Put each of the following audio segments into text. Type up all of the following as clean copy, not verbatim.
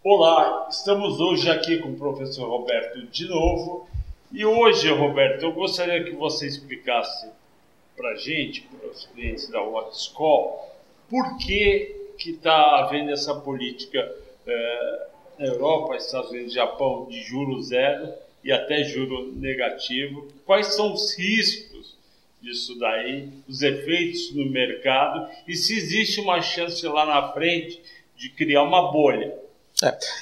Olá, estamos hoje aqui com o professor Roberto de novo. E hoje, Roberto, eu gostaria que você explicasse para a gente, para os clientes da WhatSchool, por que está havendo essa política na Europa, Estados Unidos, Japão, de juro zero e até juro negativo. Quais são os riscos disso daí, os efeitos no mercado e se existe uma chance lá na frente de criar uma bolha.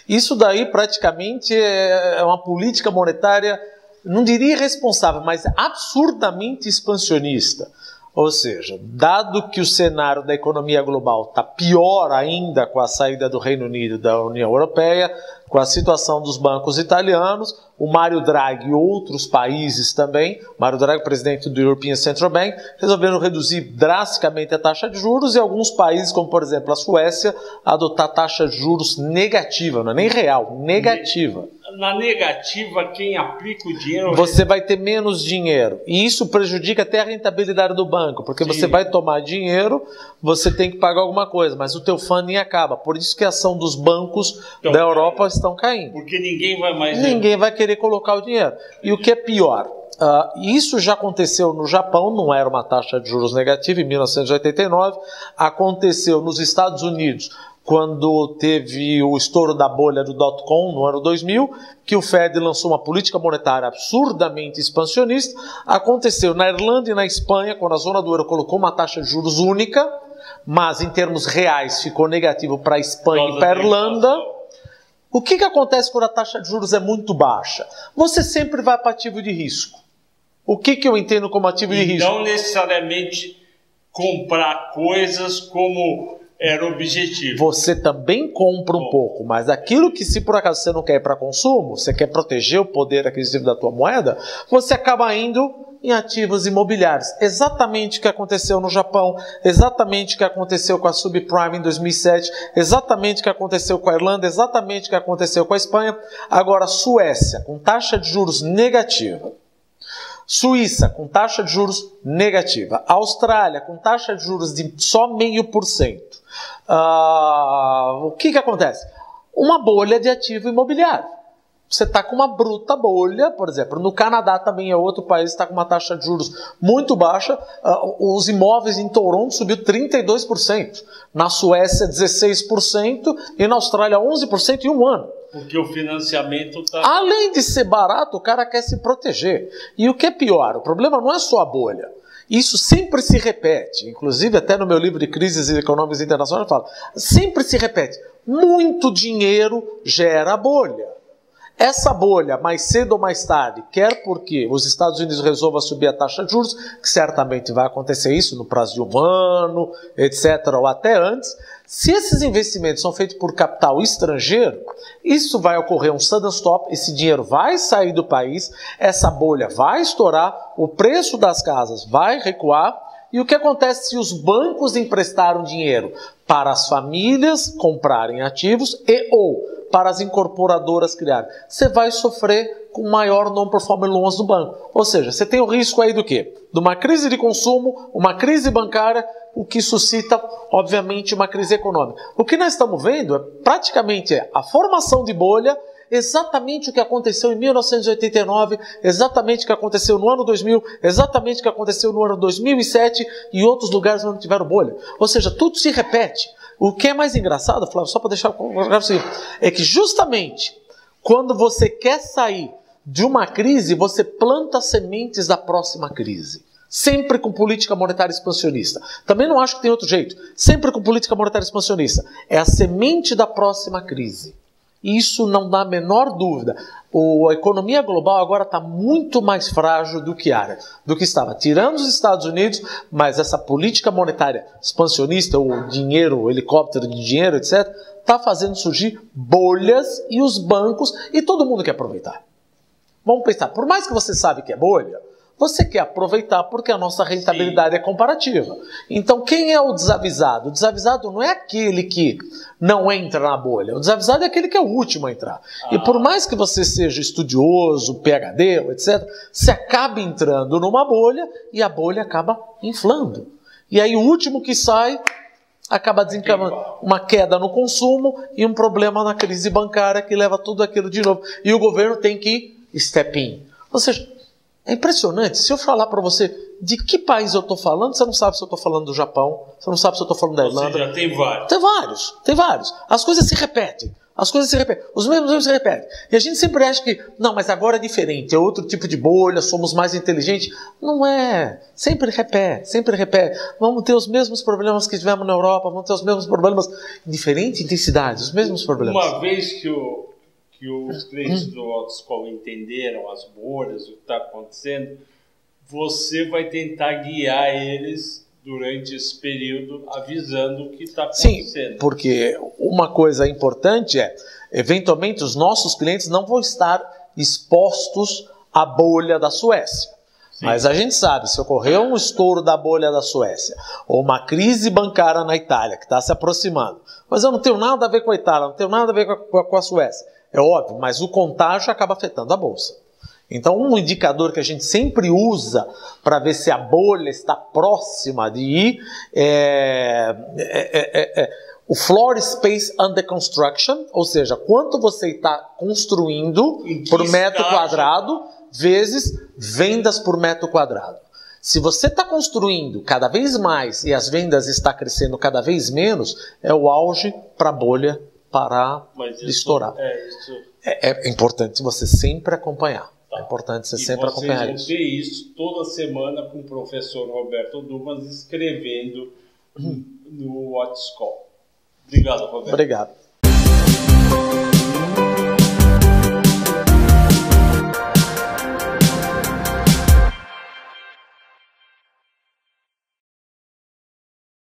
Isso daí praticamente é uma política monetária, não diria irresponsável, mas absurdamente expansionista. Ou seja, dado que o cenário da economia global está pior ainda com a saída do Reino Unido da União Europeia, com a situação dos bancos italianos, o Mário Draghi e outros países também, Mário Draghi, presidente do European Central Bank, resolveram reduzir drasticamente a taxa de juros e alguns países, como por exemplo a Suécia, adotar taxa de juros negativa, não é nem real, negativa. Na negativa, quem aplica o dinheiro... Você vai ter menos dinheiro. E isso prejudica até a rentabilidade do banco, porque Sim. Você vai tomar dinheiro, você tem que pagar alguma coisa, mas o teu funding acaba. Por isso que a ação dos bancos da Europa estão caindo. Porque ninguém vai mais... Ninguém vai querer colocar o dinheiro. E o que é pior, isso já aconteceu no Japão, não era uma taxa de juros negativa, em 1989, aconteceu nos Estados Unidos, quando teve o estouro da bolha do dot-com no ano 2000, que o Fed lançou uma política monetária absurdamente expansionista. Aconteceu na Irlanda e na Espanha, quando a zona do euro colocou uma taxa de juros única, mas em termos reais ficou negativo para a Espanha e para a Irlanda. O que acontece quando a taxa de juros é muito baixa? Você sempre vai para ativo de risco. O que eu entendo como ativo de risco? Não necessariamente comprar coisas como... era o objetivo. Você também compra um pouco, mas aquilo que se por acaso você não quer ir para consumo, você quer proteger o poder aquisitivo da tua moeda, você acaba indo em ativos imobiliários. Exatamente o que aconteceu no Japão, exatamente o que aconteceu com a subprime em 2007, exatamente o que aconteceu com a Irlanda, exatamente o que aconteceu com a Espanha. Agora, Suécia, com taxa de juros negativa. Suíça, com taxa de juros negativa. Austrália, com taxa de juros de só 0,5%. O que acontece? Uma bolha de ativo imobiliário. Você está com uma bruta bolha, por exemplo, no Canadá também é outro país que está com uma taxa de juros muito baixa. Os imóveis em Toronto subiu 32%, na Suécia 16% e na Austrália 11% em um ano. Porque o financiamento está... Além de ser barato, o cara quer se proteger. E o que é pior, o problema não é só a bolha. Isso sempre se repete, inclusive até no meu livro de Crises Econômicas Internacionais eu falo, sempre se repete, muito dinheiro gera bolha. Essa bolha, mais cedo ou mais tarde, quer porque os Estados Unidos resolvam subir a taxa de juros, que certamente vai acontecer isso no prazo de um ano, etc., ou até antes, se esses investimentos são feitos por capital estrangeiro, isso vai ocorrer um sudden stop, esse dinheiro vai sair do país, essa bolha vai estourar, o preço das casas vai recuar, e o que acontece se os bancos emprestaram dinheiro para as famílias comprarem ativos e ou para as incorporadoras criarem? Você vai sofrer com maior non-performing loans do banco. Ou seja, você tem o risco aí do quê? De uma crise de consumo, uma crise bancária, o que suscita, obviamente, uma crise econômica. O que nós estamos vendo praticamente é a formação de bolha, exatamente o que aconteceu em 1989, exatamente o que aconteceu no ano 2000, exatamente o que aconteceu no ano 2007 e outros lugares onde tiveram bolha. Ou seja, tudo se repete. O que é mais engraçado, Flávio, só para deixar assim, é que justamente quando você quer sair de uma crise, você planta sementes da próxima crise. Sempre com política monetária expansionista. Também não acho que tem outro jeito. Sempre com política monetária expansionista. É a semente da próxima crise. Isso não dá a menor dúvida. A economia global agora está muito mais frágil do que estava. Tirando os Estados Unidos, mas essa política monetária expansionista, o dinheiro, o helicóptero de dinheiro, etc., está fazendo surgir bolhas e os bancos, e todo mundo quer aproveitar. Vamos pensar, por mais que você sabe que é bolha, você quer aproveitar porque a nossa rentabilidade é comparativa. Então, quem é o desavisado? O desavisado não é aquele que não entra na bolha. O desavisado é aquele que é o último a entrar. E por mais que você seja estudioso, PhD, etc., você acaba entrando numa bolha e a bolha acaba inflando. E aí o último que sai acaba desencadeando uma queda no consumo e um problema na crise bancária que leva tudo aquilo de novo. E o governo tem que step in. Ou seja, é impressionante. Se eu falar para você de que país eu estou falando, você não sabe se eu estou falando do Japão, você não sabe se eu estou falando da Irlanda. Ou seja, tem vários. Tem vários. As coisas se repetem. Os mesmos erros se repetem. E a gente sempre acha que, não, mas agora é diferente, é outro tipo de bolha, somos mais inteligentes. Não é. Sempre repete. Vamos ter os mesmos problemas que tivemos na Europa, vamos ter os mesmos problemas em diferente intensidade, os mesmos problemas. Uma vez que os clientes do AutoScol entenderam as bolhas, o que está acontecendo, você vai tentar guiar eles durante esse período, avisando o que está acontecendo. Sim, porque uma coisa importante é, eventualmente, os nossos clientes não vão estar expostos à bolha da Suécia. Sim. Mas a gente sabe, se ocorrer um estouro da bolha da Suécia, ou uma crise bancária na Itália, que está se aproximando, mas eu não tenho nada a ver com a Itália, não tenho nada a ver com a Suécia. É óbvio, mas o contágio acaba afetando a Bolsa. Então, um indicador que a gente sempre usa para ver se a bolha está próxima de ir o floor space under construction, ou seja, quanto você está construindo por metro quadrado vezes vendas por metro quadrado. Se você está construindo cada vez mais e as vendas estão crescendo cada vez menos, é o auge para a bolha parar de estourar. É importante você sempre acompanhar. É importante você sempre acompanhar isso. E vocês vão ter isso toda semana com o professor Roberto Dumas escrevendo no AutoScol. Obrigado, Roberto. Obrigado.